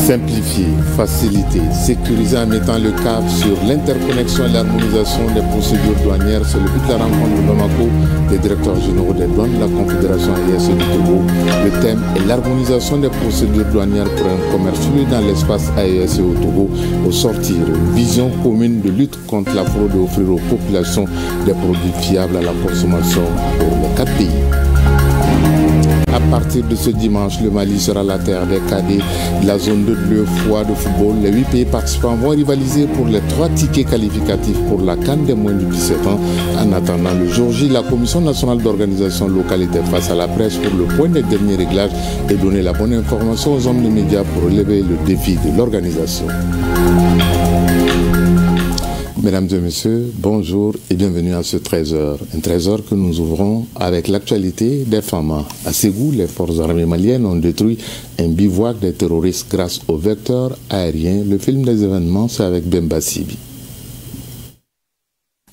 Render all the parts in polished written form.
Simplifier, faciliter, sécuriser en mettant le cap sur l'interconnexion et l'harmonisation des procédures douanières. C'est le but de la rencontre de Bamako des directeurs généraux des douanes de la Confédération AES du Togo. Le thème est l'harmonisation des procédures douanières pour un commerce fluide dans l'espace AES et au Togo. Au sortir, une vision commune de lutte contre la fraude et offrir aux populations des produits fiables à la consommation pour les 4 pays. À partir de ce dimanche, le Mali sera la terre des cadets de la zone 2 de l'UEFOA de football. Les 8 pays participants vont rivaliser pour les 3 tickets qualificatifs pour la CAN des moins de 17 ans. En attendant le jour J, la Commission nationale d'organisation locale était face à la presse pour le point des derniers réglages et donner la bonne information aux hommes de médias pour relever le défi de l'organisation. Mesdames et messieurs, bonjour et bienvenue à ce 13h. Un 13h que nous ouvrons avec l'actualité des FAMA. À Ségou, les forces armées maliennes ont détruit un bivouac des terroristes grâce aux vecteurs aériens. Le film des événements, c'est avec Bemba Sibi.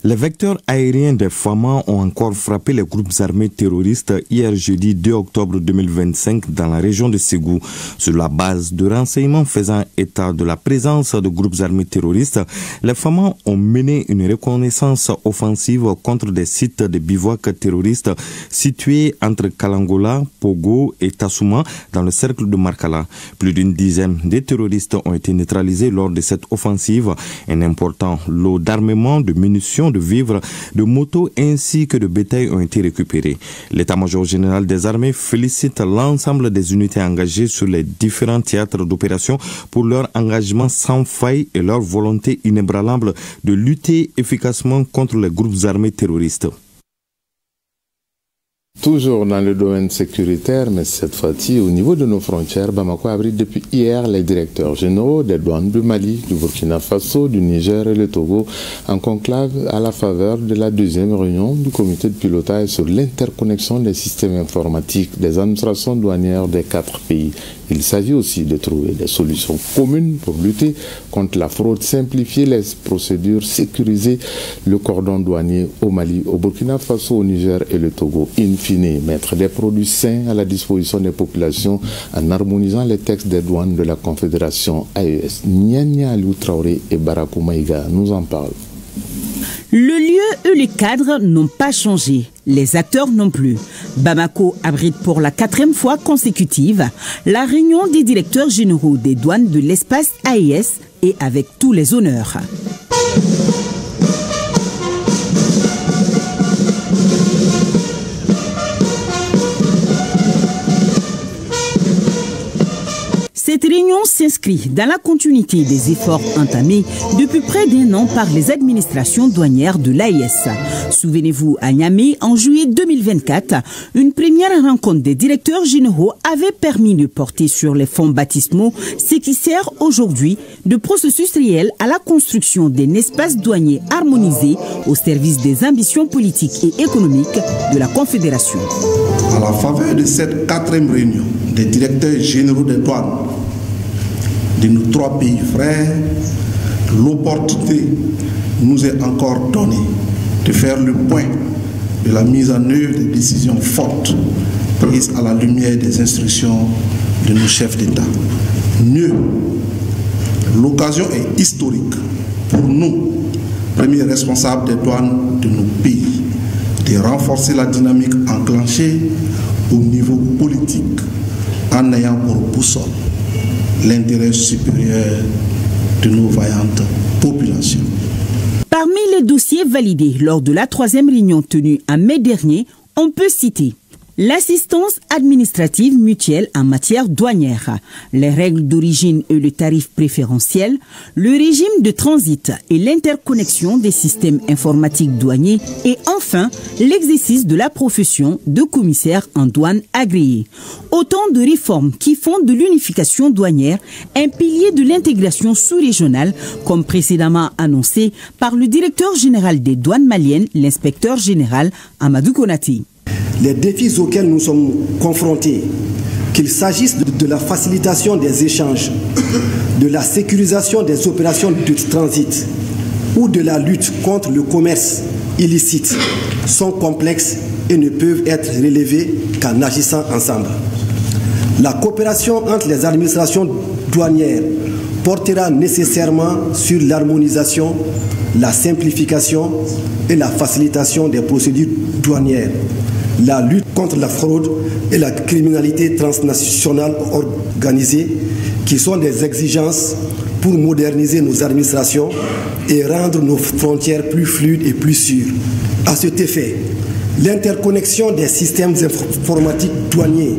Les vecteurs aériens des FAMA ont encore frappé les groupes armés terroristes hier jeudi 2 octobre 2025 dans la région de Ségou. Sur la base de renseignements faisant état de la présence de groupes armés terroristes, les FAMA ont mené une reconnaissance offensive contre des sites de bivouac terroristes situés entre Kalangola, Pogo et Tassouma dans le cercle de Markala. Plus d'une dizaine de terroristes ont été neutralisés lors de cette offensive. Un important lot d'armement, de munitions, de vivres, de motos ainsi que de bétail ont été récupérés. L'état-major général des armées félicite l'ensemble des unités engagées sur les différents théâtres d'opération pour leur engagement sans faille et leur volonté inébranlable de lutter efficacement contre les groupes armés terroristes. Toujours dans le domaine sécuritaire, mais cette fois-ci au niveau de nos frontières, Bamako abrite depuis hier les directeurs généraux des douanes du Mali, du Burkina Faso, du Niger et le Togo en conclave à la faveur de la deuxième réunion du comité de pilotage sur l'interconnexion des systèmes informatiques des administrations douanières des 4 pays. Il s'agit aussi de trouver des solutions communes pour lutter contre la fraude, simplifier les procédures, sécuriser le cordon douanier au Mali, au Burkina Faso, au Niger et le Togo. In fine, mettre des produits sains à la disposition des populations en harmonisant les textes des douanes de la Confédération AES. Nyanya Aliou Traoré et Barakou Maïga nous en parlent. Le lieu et le cadre n'ont pas changé, les acteurs non plus. Bamako abrite pour la 4e fois consécutive la réunion des directeurs généraux des douanes de l'espace AES et avec tous les honneurs. Cette réunion s'inscrit dans la continuité des efforts entamés depuis près d'1 an par les administrations douanières de l'AES. Souvenez-vous, à Niamey, en juillet 2024, une première rencontre des directeurs généraux avait permis de porter sur les fonds baptismaux ce qui sert aujourd'hui de processus réel à la construction d'un espace douanier harmonisé au service des ambitions politiques et économiques de la Confédération. À la faveur de cette 4e réunion des directeurs généraux des douanes de nos 3 pays frères, l'opportunité nous est encore donnée de faire le point de la mise en œuvre des décisions fortes prises à la lumière des instructions de nos chefs d'État. Mieux, l'occasion est historique pour nous, premiers responsables des douanes de nos pays, de renforcer la dynamique enclenchée au niveau politique en ayant pour boussole l'intérêt supérieur de nos vaillantes populations. Parmi les dossiers validés lors de la 3e réunion tenue en mai dernier, on peut citer l'assistance administrative mutuelle en matière douanière, les règles d'origine et le tarif préférentiel, le régime de transit et l'interconnexion des systèmes informatiques douaniers et enfin l'exercice de la profession de commissaire en douane agréé. Autant de réformes qui font de l'unification douanière un pilier de l'intégration sous-régionale comme précédemment annoncé par le directeur général des douanes maliennes, l'inspecteur général Amadou Konati. Les défis auxquels nous sommes confrontés, qu'il s'agisse de la facilitation des échanges, de la sécurisation des opérations de transit, ou de la lutte contre le commerce illicite sont complexes et ne peuvent être relevés qu'en agissant ensemble. La coopération entre les administrations douanières portera nécessairement sur l'harmonisation, la simplification et la facilitation des procédures douanières, la lutte contre la fraude et la criminalité transnationale organisée, qui sont des exigences pour moderniser nos administrations et rendre nos frontières plus fluides et plus sûres. À cet effet, l'interconnexion des systèmes informatiques douaniers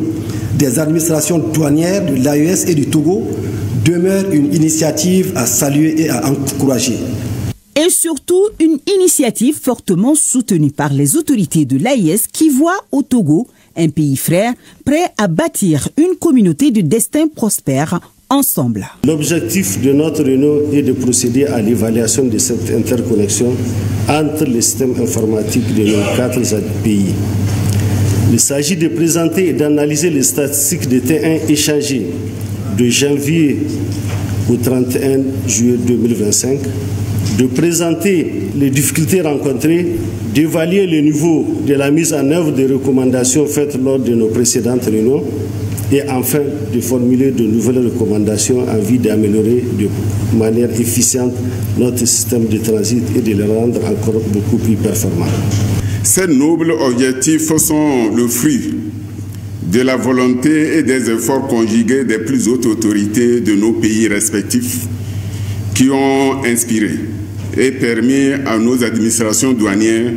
des administrations douanières de l'AES et du Togo demeure une initiative à saluer et à encourager. Et surtout, une initiative fortement soutenue par les autorités de l'AES qui voit au Togo, un pays frère, prêt à bâtir une communauté de destin prospère ensemble. L'objectif de notre réunion est de procéder à l'évaluation de cette interconnexion entre les systèmes informatiques de nos 4 pays. Il s'agit de présenter et d'analyser les statistiques de T1 échangées de janvier au 31 juillet 2025, de présenter les difficultés rencontrées, d'évaluer le niveau de la mise en œuvre des recommandations faites lors de nos précédentes réunions et enfin de formuler de nouvelles recommandations en vue d'améliorer de manière efficiente notre système de transit et de le rendre encore beaucoup plus performant. Ces nobles objectifs sont le fruit de la volonté et des efforts conjugués des plus hautes autorités de nos pays respectifs qui ont inspiré et permis à nos administrations douanières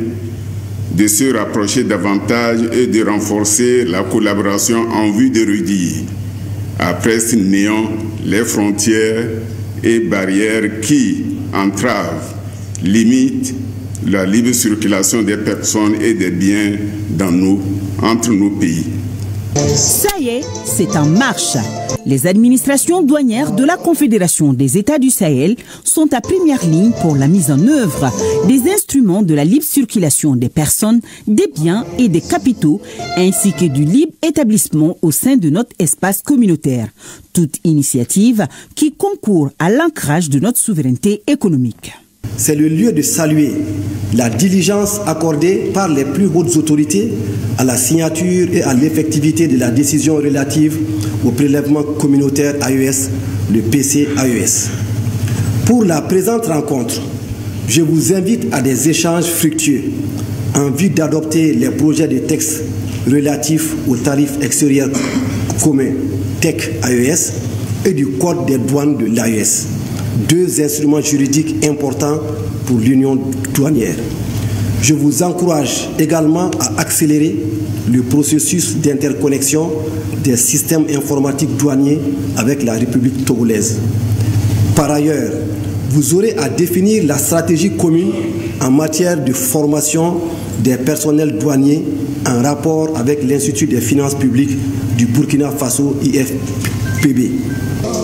de se rapprocher davantage et de renforcer la collaboration en vue de réduire à presque néant les frontières et barrières qui entravent, limitent la libre circulation des personnes et des biens entre nos pays. Ça y est, c'est en marche. Les administrations douanières de la Confédération des États du Sahel sont à première ligne pour la mise en œuvre des instruments de la libre circulation des personnes, des biens et des capitaux, ainsi que du libre établissement au sein de notre espace communautaire. Toute initiative qui concourt à l'ancrage de notre souveraineté économique. C'est le lieu de saluer la diligence accordée par les plus hautes autorités à la signature et à l'effectivité de la décision relative au prélèvement communautaire AES, le PC-AES. Pour la présente rencontre, je vous invite à des échanges fructueux en vue d'adopter les projets de texte relatifs aux tarifs extérieurs communs TEC-AES et du Code des douanes de l'AES. 2 instruments juridiques importants pour l'union douanière. Je vous encourage également à accélérer le processus d'interconnexion des systèmes informatiques douaniers avec la République togolaise. Par ailleurs, vous aurez à définir la stratégie commune en matière de formation des personnels douaniers en rapport avec l'Institut des finances publiques du Burkina Faso, IFPB.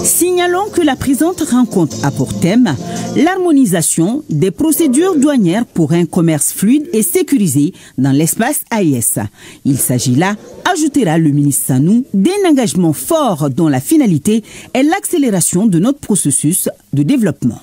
Signalons que la présente rencontre a pour thème l'harmonisation des procédures douanières pour un commerce fluide et sécurisé dans l'espace AES. Il s'agit là, ajoutera le ministre Sanou, d'un engagement fort dont la finalité est l'accélération de notre processus de développement.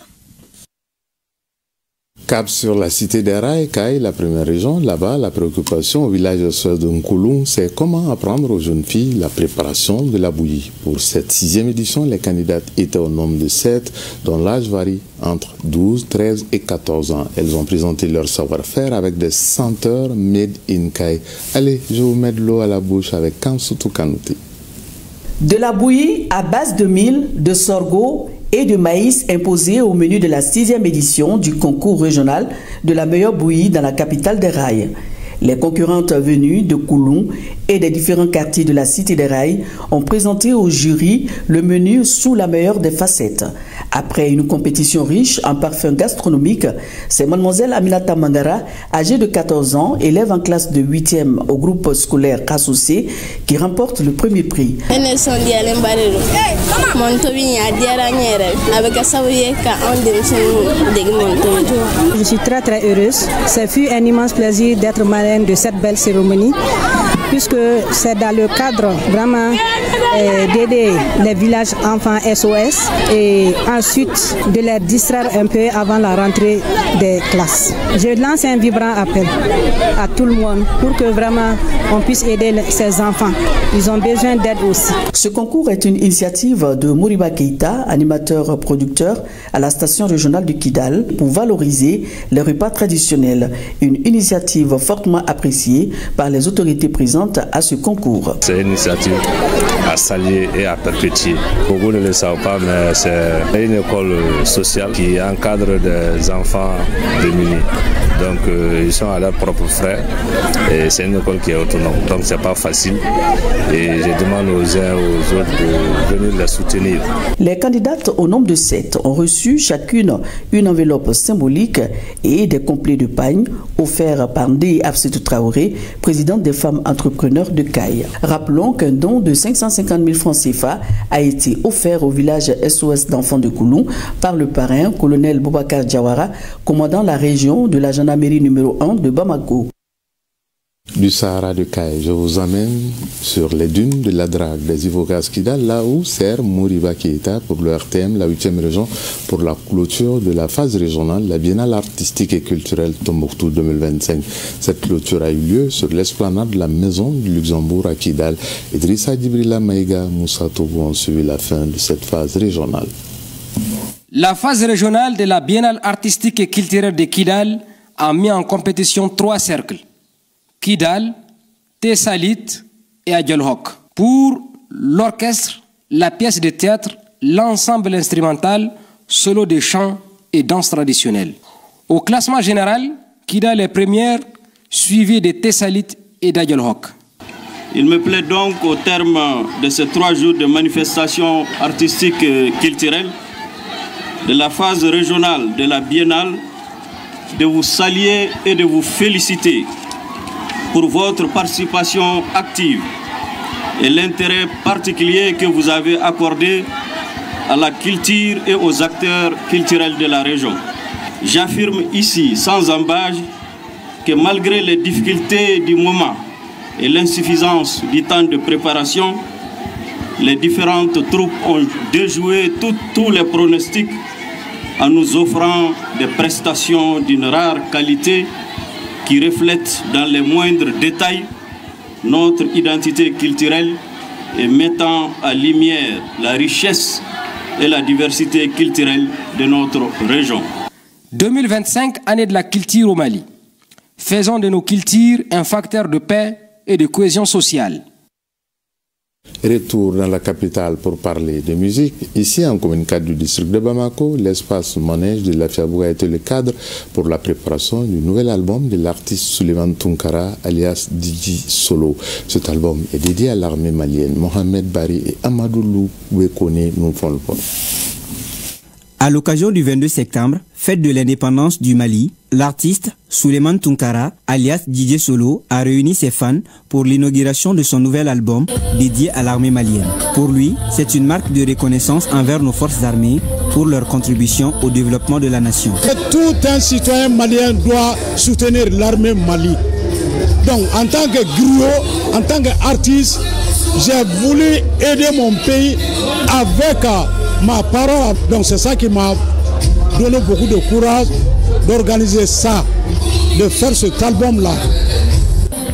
Cap sur la cité des rails, Kaï, la première région, là-bas, la préoccupation au village de Nkouloum, c'est comment apprendre aux jeunes filles la préparation de la bouillie. Pour cette 6e édition, les candidates étaient au nombre de 7, dont l'âge varie entre 12, 13 et 14 ans. Elles ont présenté leur savoir-faire avec des senteurs made in Kaï. Allez, je vous mets de l'eau à la bouche avec Kamsutu Kanouté. De la bouillie à base de mil, de sorgho et de maïs imposée au menu de la 6e édition du concours régional de la meilleure bouillie dans la capitale des rails. Les concurrentes venues de Kouloum et des différents quartiers de la cité des rails ont présenté au jury le menu sous la meilleure des facettes. Après une compétition riche en parfums gastronomiques, c'est mademoiselle Aminata Mangara, âgée de 14 ans, élève en classe de 8e au groupe scolaire Kassoussé, qui remporte le premier prix. Je suis très heureuse. Ça fut un immense plaisir d'être marraine de cette belle cérémonie. puisque c'est dans le cadre vraiment d'aider les villages enfants SOS et ensuite de les distraire un peu avant la rentrée des classes. Je lance un vibrant appel à tout le monde pour que vraiment on puisse aider ces enfants. Ils ont besoin d'aide aussi. Ce concours est une initiative de Moriba Keïta, animateur-producteur à la station régionale de Kidal, pour valoriser les repas traditionnels. Une initiative fortement appréciée par les autorités présentes à ce concours. C'est une initiative à saluer et à perpétuer. Beaucoup ne le savent pas, mais c'est une école sociale qui encadre des enfants démunis. Donc ils sont à leurs propres frais et c'est une école qui est autonome. Donc c'est pas facile et je demande aux uns aux autres de venir la soutenir. Les candidates au nombre de 7 ont reçu chacune une enveloppe symbolique et des complets de pagne offerts par Ndeye Afsetou Traoré, présidente des femmes entrepreneurs de Caille. Rappelons qu'un don de 550 000 francs CFA a été offert au village SOS d'enfants de Kouloum par le parrain, colonel Boubacar Diawara, commandant la région de la gendarmerie numéro 1 de Bamako. Du Sahara de Caille, je vous emmène sur les dunes de la Drague des Ivocas Kidal, là où sert Moriba Keïta pour le RTM, la 8e région, pour la clôture de la phase régionale, la Biennale artistique et culturelle Tombouctou 2025. Cette clôture a eu lieu sur l'esplanade de la Maison du Luxembourg à Kidal. Idrissa Djibrila Maïga, Moussa Togo ont suivi la fin de cette phase régionale. La phase régionale de la Biennale artistique et culturelle de Kidal a mis en compétition 3 cercles. Kidal, Tessalit et Adjolhok. Pour l'orchestre, la pièce de théâtre, l'ensemble instrumental, solo de chant et danse traditionnelle. Au classement général, Kidal est première, suivie de Tessalit et d'Adjolhok. Il me plaît donc, au terme de ces 3 jours de manifestations artistiques et culturelles, de la phase régionale de la Biennale, de vous saluer et de vous féliciter pour votre participation active et l'intérêt particulier que vous avez accordé à la culture et aux acteurs culturels de la région. J'affirme ici, sans embâche, que malgré les difficultés du moment et l'insuffisance du temps de préparation, les différentes troupes ont déjoué tous les pronostics en nous offrant des prestations d'une rare qualité qui reflètent dans les moindres détails notre identité culturelle et mettant à lumière la richesse et la diversité culturelle de notre région. 2025, année de la culture au Mali. Faisons de nos cultures un facteur de paix et de cohésion sociale. Retour dans la capitale pour parler de musique. Ici, en commune 4 du district de Bamako, l'espace manège de la Fiabouga a été le cadre pour la préparation du nouvel album de l'artiste Souleymane Tounkara, alias Dji Solo. Cet album est dédié à l'armée malienne. Mohamed Bari et Amadou Louekone nous font le point. À l'occasion du 22 septembre, fête de l'indépendance du Mali, l'artiste Souleymane Tounkara, alias Dji Solo, a réuni ses fans pour l'inauguration de son nouvel album dédié à l'armée malienne. Pour lui, c'est une marque de reconnaissance envers nos forces armées pour leur contribution au développement de la nation. Tout un citoyen malien doit soutenir l'armée Mali. Donc, en tant que griot, en tant qu'artiste, j'ai voulu aider mon pays avec ma parole. Donc, c'est ça qui m'a donné beaucoup de courage d'organiser ça, de faire cet album-là.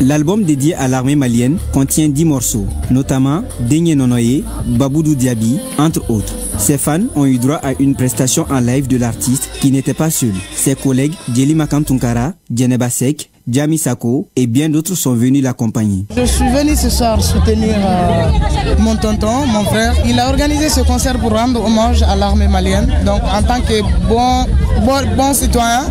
L'album dédié à l'armée malienne contient 10 morceaux, notamment Denye Nonoye, Baboudou Diaby, entre autres. Ses fans ont eu droit à une prestation en live de l'artiste qui n'était pas seul. Ses collègues Djeli Makam Tounkara, Djeneba Sek, Djami Sako et bien d'autres sont venus l'accompagner. Je suis venu ce soir soutenir mon tonton, mon frère. Il a organisé ce concert pour rendre hommage à l'armée malienne. Donc en tant que bon citoyen,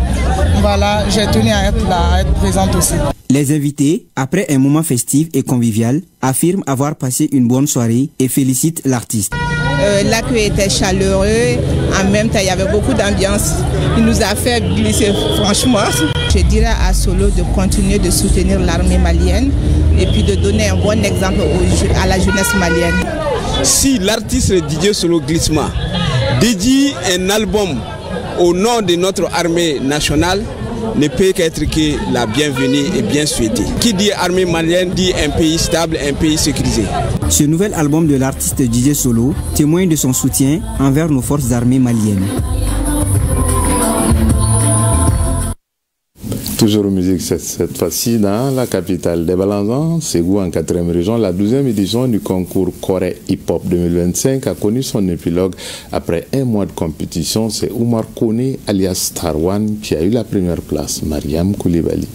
voilà, j'ai tenu à être là, à être présente aussi. Les invités, après un moment festif et convivial, affirment avoir passé une bonne soirée et félicitent l'artiste. L'accueil était chaleureux, en même temps il y avait beaucoup d'ambiance. Il nous a fait glisser franchement. Je dirais à Solo de continuer de soutenir l'armée malienne et puis de donner un bon exemple à la jeunesse malienne. Si l'artiste Dji Solo dédie un album au nom de notre armée nationale, ne peut qu'être que la bienvenue et bien souhaitée. Qui dit armée malienne dit un pays stable, un pays sécurisé. Ce nouvel album de l'artiste Didier Solo témoigne de son soutien envers nos forces armées maliennes. Toujours musique cette fois-ci dans la capitale des Balanzans, Ségou en 4e région. La 12e édition du concours Corée Hip Hop 2025 a connu son épilogue après un mois de compétition. C'est Oumar Kone alias Star One qui a eu la première place, Mariam Koulibaly.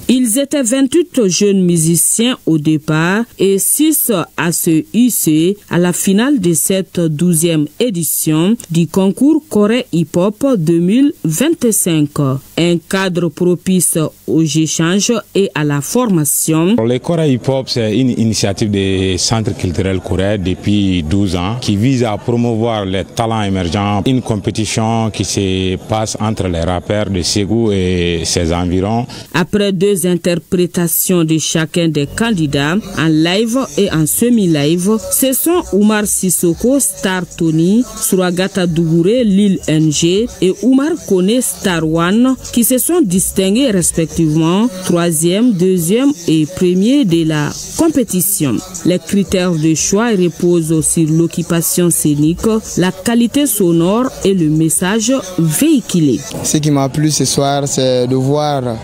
Ils étaient 28 jeunes musiciens au départ et 6 à se hisser à la finale de cette 12e édition du concours Corée Hip Hop 2025. Un cadre propice aux échanges et à la formation. Le Corée Hip Hop, c'est une initiative du Centre culturel Corée depuis 12 ans qui vise à promouvoir les talents émergents. Une compétition qui se passe entre les rappeurs de Ségou et ses environs. Après 2 interprétations de chacun des candidats en live et en semi-live, ce sont Oumar Sissoko, Star Tony, Suragata Dougouré, Lil NG et Oumar Kone, Star One qui se sont distingués respectivement 3e, 2e et 1er de la compétition. Les critères de choix reposent sur l'occupation scénique, la qualité sonore et le message véhiculé. Ce qui m'a plu ce soir, c'est de voir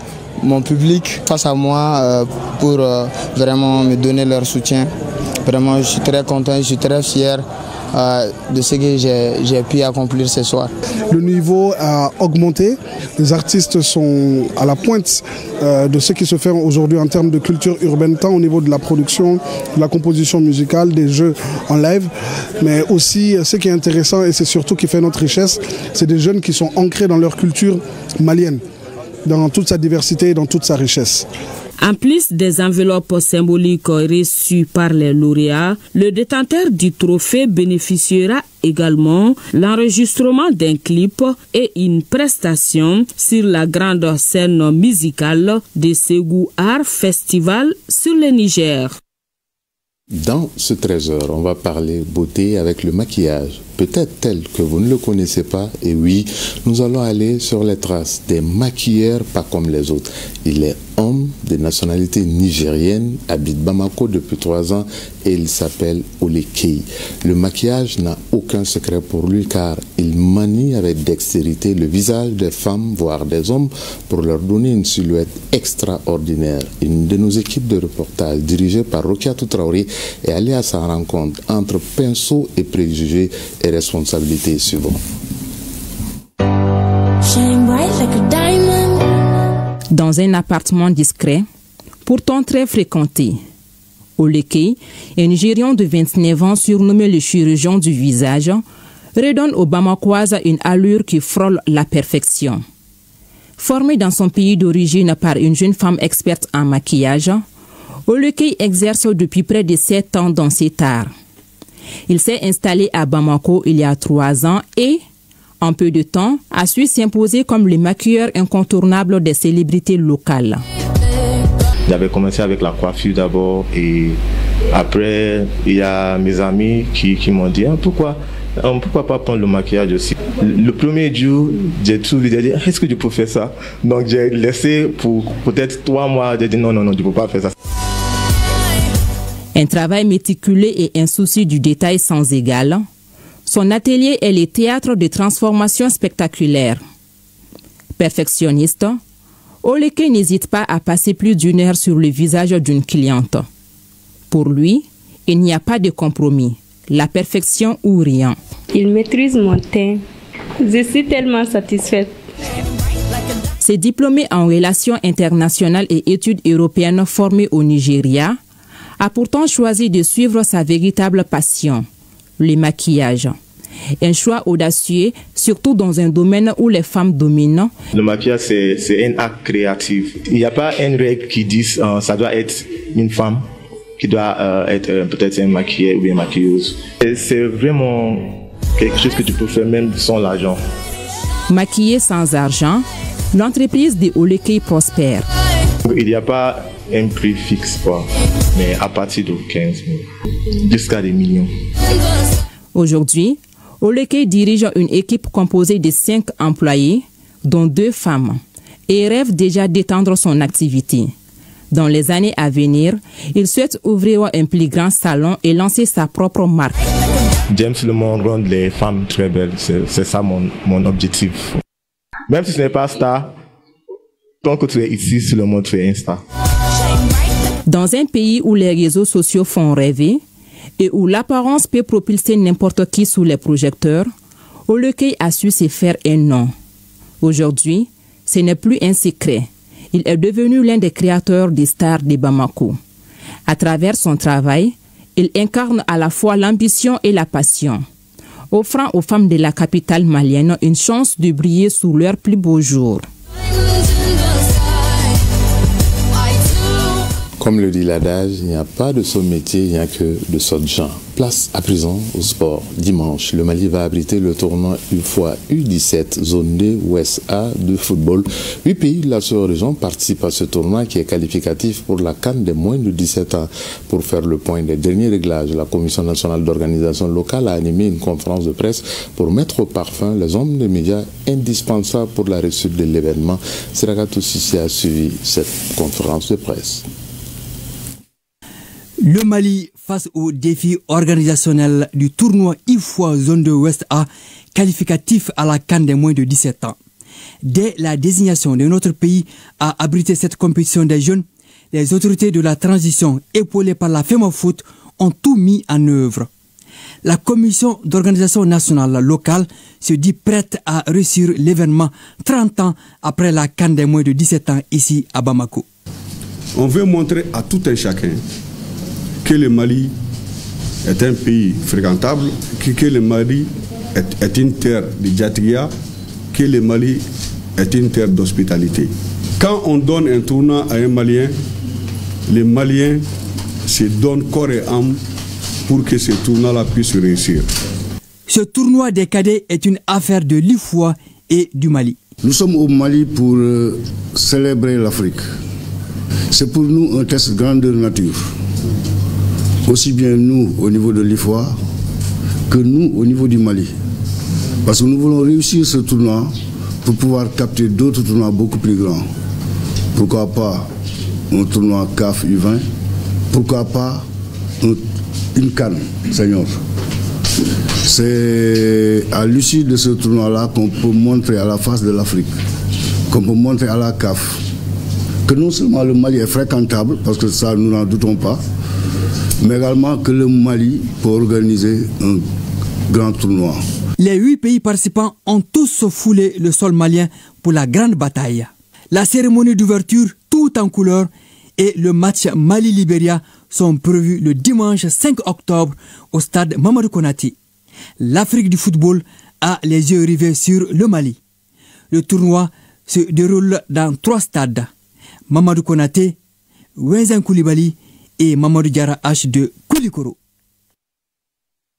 mon public face à moi pour vraiment me donner leur soutien. Vraiment, je suis très content, je suis très fier de ce que j'ai pu accomplir ce soir. Le niveau a augmenté, les artistes sont à la pointe de ce qui se fait aujourd'hui en termes de culture urbaine, tant au niveau de la production, de la composition musicale, des jeux en live, mais aussi ce qui est intéressant et c'est surtout qui fait notre richesse, c'est des jeunes qui sont ancrés dans leur culture malienne, dans toute sa diversité et dans toute sa richesse. En plus des enveloppes symboliques reçues par les lauréats, le détenteur du trophée bénéficiera également l'enregistrement d'un clip et une prestation sur la grande scène musicale de Ségou Art Festival sur le Niger. Dans ce trésor, on va parler beauté avec le maquillage, peut-être tel que vous ne le connaissez pas. Et oui, nous allons aller sur les traces des maquilleurs pas comme les autres. Il est homme de nationalité nigérienne, habite Bamako depuis 3 ans et il s'appelle Olekei. Le maquillage n'a aucun secret pour lui car il manie avec dextérité le visage des femmes, voire des hommes, pour leur donner une silhouette extraordinaire. Une de nos équipes de reportage, dirigée par Rokiatou Traoré, est allée à sa rencontre entre pinceau et préjugés et responsabilités suivantes. Dans un appartement discret, pourtant très fréquenté, Olekei, un Nigérian de 29 ans surnommé le chirurgien du visage, redonne aux Bamakoises une allure qui frôle la perfection. Formé dans son pays d'origine par une jeune femme experte en maquillage, Olekei exerce depuis près de 7 ans dans cet art. Il s'est installé à Bamako il y a 3 ans et, en peu de temps, a su s'imposer comme le maquilleur incontournable des célébrités locales. J'avais commencé avec la coiffure d'abord et après, il y a mes amis qui m'ont dit pourquoi pas prendre le maquillage aussi. Le premier jour, j'ai tout dit, est-ce que je peux faire ça? Donc j'ai laissé pour peut-être 3 mois, j'ai dit non, je ne peux pas faire ça. Un travail méticuleux et un souci du détail sans égal. Son atelier est le théâtre de transformations spectaculaires. Perfectionniste, Olekei n'hésite pas à passer plus d'1 heure sur le visage d'une cliente. Pour lui, il n'y a pas de compromis, la perfection ou rien. Il maîtrise mon teint. Je suis tellement satisfaite. C'est diplômé en relations internationales et études européennes formé au Nigeria, a pourtant choisi de suivre sa véritable passion, le maquillage. Un choix audacieux, surtout dans un domaine où les femmes dominent. Le maquillage, c'est un acte créatif. Il n'y a pas une règle qui dit ça doit être une femme qui doit être peut-être un maquilleur ou une maquilleuse. C'est vraiment quelque chose que tu peux faire même sans l'argent. Maquillée sans argent, l'entreprise de Olekei prospère. Il n'y a pas un prix fixe, mais à partir de 15 000, jusqu'à des millions. Aujourd'hui, Olekei dirige une équipe composée de 5 employés, dont 2 femmes. et rêve déjà d'étendre son activité. Dans les années à venir, il souhaite ouvrir un plus grand salon et lancer sa propre marque. J'aime le monde rendre les femmes très belles, c'est ça mon objectif. Même si ce n'est pas star, tant que tu es ici sur le monde, tu es un star. Dans un pays où les réseaux sociaux font rêver et où l'apparence peut propulser n'importe qui sous les projecteurs, Olekei a su se faire un nom. Aujourd'hui, ce n'est plus un secret. Il est devenu l'un des créateurs des stars de Bamako. À travers son travail, il incarne à la fois l'ambition et la passion, offrant aux femmes de la capitale malienne une chance de briller sous leur plus beau jour. Comme le dit l'adage, il n'y a pas de saut métier, il n'y a que de saut gens. Place à présent au sport. Dimanche, le Mali va abriter le tournoi UFOA U17 Zone D Ouest A de football. 8 pays de la sous-région participent à ce tournoi qui est qualificatif pour la CAN des moins de 17 ans. Pour faire le point des derniers réglages, la Commission nationale d'organisation locale a animé une conférence de presse pour mettre au parfum les hommes des médias indispensables pour la réussite de l'événement. Siragatou Sissi a suivi cette conférence de presse. Le Mali face au défi organisationnel du tournoi UFOA Zone de Ouest A qualificatif à la CAN des moins de 17 ans. Dès la désignation de notre pays à abriter cette compétition des jeunes, les autorités de la transition épaulées par la FEMAFOOT ont tout mis en œuvre. La commission d'organisation nationale locale se dit prête à réussir l'événement 30 ans après la CAN des moins de 17 ans ici à Bamako. On veut montrer à tout un chacun que le Mali est un pays fréquentable, que le Mali est une terre de Djatria, que le Mali est une terre d'hospitalité. Quand on donne un tournoi à un Malien, les Maliens se donnent corps et âme pour que ce tournoi-là puisse réussir. Ce tournoi des cadets est une affaire de l'UFOA et du Mali. Nous sommes au Mali pour célébrer l'Afrique. C'est pour nous un test grandeur nature. Aussi bien nous au niveau de l'IFOA que nous au niveau du Mali. Parce que nous voulons réussir ce tournoi pour pouvoir capter d'autres tournois beaucoup plus grands. Pourquoi pas un tournoi CAF U20? Pourquoi pas une CAN senior? C'est à l'issue de ce tournoi-là qu'on peut montrer à la face de l'Afrique, qu'on peut montrer à la CAF que non seulement le Mali est fréquentable, parce que ça nous n'en doutons pas, mais également que le Mali peut organiser un grand tournoi. Les 8 pays participants ont tous foulé le sol malien pour la grande bataille. La cérémonie d'ouverture, tout en couleur, et le match Mali-Libéria sont prévus le dimanche 5 octobre au stade Mamadou Konaté. L'Afrique du football a les yeux rivés sur le Mali. Le tournoi se déroule dans 3 stades. Mamadou Konaté, Wenzan Koulibaly et Mamadou Diarra H de Koulikoro.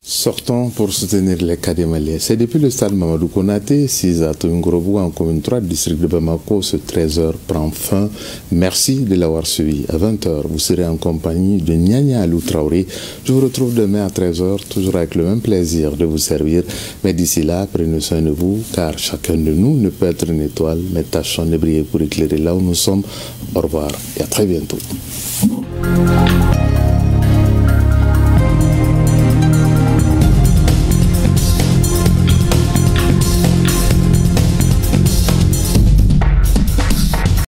Sortons pour soutenir les cadets maliens. C'est depuis le stade Mamadou Konaté, 6 à Toungrobou, en commune 3, district de Bamako, ce 13h prend fin. Merci de l'avoir suivi. À 20h, vous serez en compagnie de Nyanya Alou Traoré. Je vous retrouve demain à 13h, toujours avec le même plaisir de vous servir. Mais d'ici là, prenez soin de vous, car chacun de nous ne peut être une étoile, mais tâchons de briller pour éclairer là où nous sommes. Au revoir et à très bientôt.